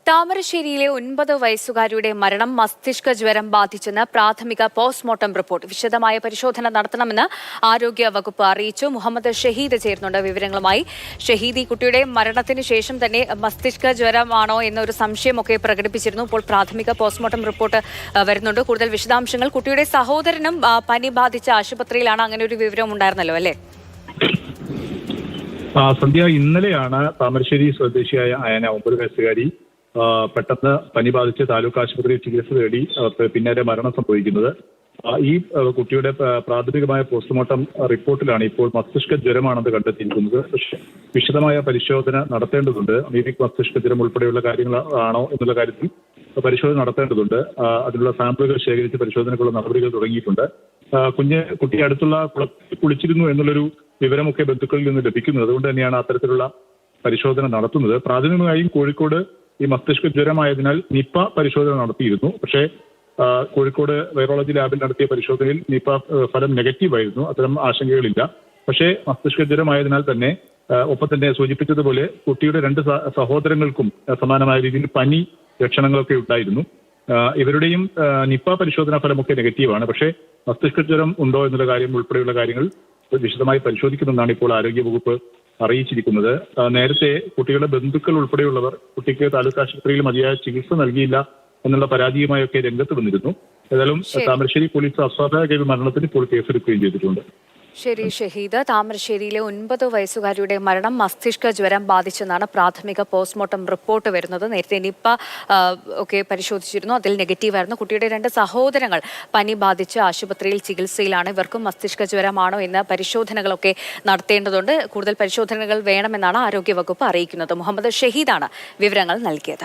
താമരശ്ശേരിയിലെ 9 വയസ്സുകാരിയുടെ മരണം മസ്തിഷ്ക ജ്വരം ബാധിച്ചെന്ന് പ്രാഥമിക പോസ്റ്റ്മോർട്ടം റിപ്പോർട്ട്. വിശദമായ പരിശോധന നടത്തണമെന്ന് ആരോഗ്യ വകുപ്പ് അറിയിച്ചു. മുഹമ്മദ് ഷഹീദ് ചേരുന്നുണ്ട് വിവരങ്ങളുമായി. ഷഹീദ്, ഈ കുട്ടിയുടെ മരണത്തിന് ശേഷം തന്നെ മസ്തിഷ്ക ജ്വരമാണോ എന്നൊരു സംശയമൊക്കെ പ്രകടിപ്പിച്ചിരുന്നു. ഇപ്പോൾ പ്രാഥമിക പോസ്റ്റ്മോർട്ടം റിപ്പോർട്ട് വരുന്നുണ്ട്. കൂടുതൽ വിശദാംശങ്ങൾ. കുട്ടിയുടെ സഹോദരനും പനി ബാധിച്ച ആശുപത്രിയിലാണ്, അങ്ങനെ ഒരു വിവരം ഉണ്ടായിരുന്നല്ലോ അല്ലേ? സന്ധ്യ, ഇന്നലെയാണ് താമരശ്ശേരി സ്വദേശിയായ അയന 9 വയസ്സുകാരി പെട്ടെന്ന് പനി ബാധിച്ച് താലൂക്ക് ആശുപത്രിയിൽ ചികിത്സ തേടി പിന്നാലെ മരണം സംഭവിക്കുന്നത്. ഈ കുട്ടിയുടെ പ്രാഥമികമായ പോസ്റ്റ്മോർട്ടം റിപ്പോർട്ടിലാണ് ഇപ്പോൾ മസ്തിഷ്ക ജ്വരമാണെന്ന് കണ്ടെത്തിയിരിക്കുന്നത്. പക്ഷേ വിശദമായ പരിശോധന നടത്തേണ്ടതുണ്ട്. അമീബിക് മസ്തിഷ്ക ജ്വരം ഉൾപ്പെടെയുള്ള കാര്യങ്ങളാണോ എന്നുള്ള കാര്യത്തിൽ പരിശോധന നടത്തേണ്ടതുണ്ട്. അതിനുള്ള സാമ്പിളുകൾ ശേഖരിച്ച് പരിശോധനയ്ക്കുള്ള നടപടികൾ തുടങ്ങിയിട്ടുണ്ട്. കുട്ടി അടുത്തുള്ള കുളത്തിൽ കുളിച്ചിരുന്നു എന്നുള്ളൊരു വിവരമൊക്കെ ബന്ധുക്കളിൽ നിന്ന് ലഭിക്കുന്നത്. അതുകൊണ്ട് തന്നെയാണ് അത്തരത്തിലുള്ള പരിശോധന നടത്തുന്നത്. പ്രാഥമികമായും കോഴിക്കോട് ഈ മസ്തിഷ്ക ജ്വരമായതിനാൽ നിപ പരിശോധന നടത്തിയിരുന്നു. പക്ഷേ കോഴിക്കോട് വൈറോളജി ലാബിൽ നടത്തിയ പരിശോധനയിൽ നിപ ഫലം നെഗറ്റീവായിരുന്നു. അത്തരം ആശങ്കകളില്ല. പക്ഷേ മസ്തിഷ്ക ജ്വരമായതിനാൽ തന്നെ ഒപ്പം തന്നെ സൂചിപ്പിച്ചതുപോലെ കുട്ടിയുടെ 2 സഹോദരങ്ങൾക്കും സമാനമായ രീതിയിൽ പനി ലക്ഷണങ്ങളൊക്കെ ഉണ്ടായിരുന്നു. ഇവരുടെയും നിപ പരിശോധനാ ഫലമൊക്കെ നെഗറ്റീവാണ്. പക്ഷേ മസ്തിഷ്ക ജ്വരം ഉണ്ടോ എന്നുള്ള കാര്യം ഉൾപ്പെടെയുള്ള കാര്യങ്ങൾ വിശദമായി പരിശോധിക്കുമെന്നാണ് ഇപ്പോൾ ആരോഗ്യവകുപ്പ് അറിയിച്ചിരിക്കുന്നത്. നേരത്തെ കുട്ടികളുടെ ബന്ധുക്കൾ ഉൾപ്പെടെയുള്ളവർ കുട്ടിക്ക് താലൂക്ക് ആശുപത്രിയിൽ മതിയായ ചികിത്സ നൽകിയില്ല എന്നുള്ള പരാതിയുമായൊക്കെ രംഗത്ത് വന്നിരുന്നു. ഏതായാലും താമരശ്ശേരി പോലീസ് അസ്വാഭാവിക മരണത്തിന് ഇപ്പോൾ കേസെടുക്കുകയും ചെയ്തിട്ടുണ്ട്. ശരി ഷഹീദ്, താമരശ്ശേരിയിലെ 9 വയസ്സുകാരിയുടെ മരണം മസ്തിഷ്ക ജ്വരം ബാധിച്ചെന്നാണ് പ്രാഥമിക പോസ്റ്റ്മോർട്ടം റിപ്പോർട്ട് വരുന്നത്. നേരത്തെ നിപ്പ ഒക്കെ പരിശോധിച്ചിരുന്നു, അതിൽ നെഗറ്റീവായിരുന്നു. കുട്ടിയുടെ 2 സഹോദരങ്ങൾ പനി ബാധിച്ച് ആശുപത്രിയിൽ ചികിത്സയിലാണ്. ഇവർക്കും മസ്തിഷ്ക ജ്വരമാണോ എന്ന പരിശോധനകളൊക്കെ നടത്തേണ്ടതുണ്ട്. കൂടുതൽ പരിശോധനകൾ വേണമെന്നാണ് ആരോഗ്യവകുപ്പ് അറിയിക്കുന്നത്. മുഹമ്മദ് ഷഹീദാണ് വിവരങ്ങൾ നൽകിയത്.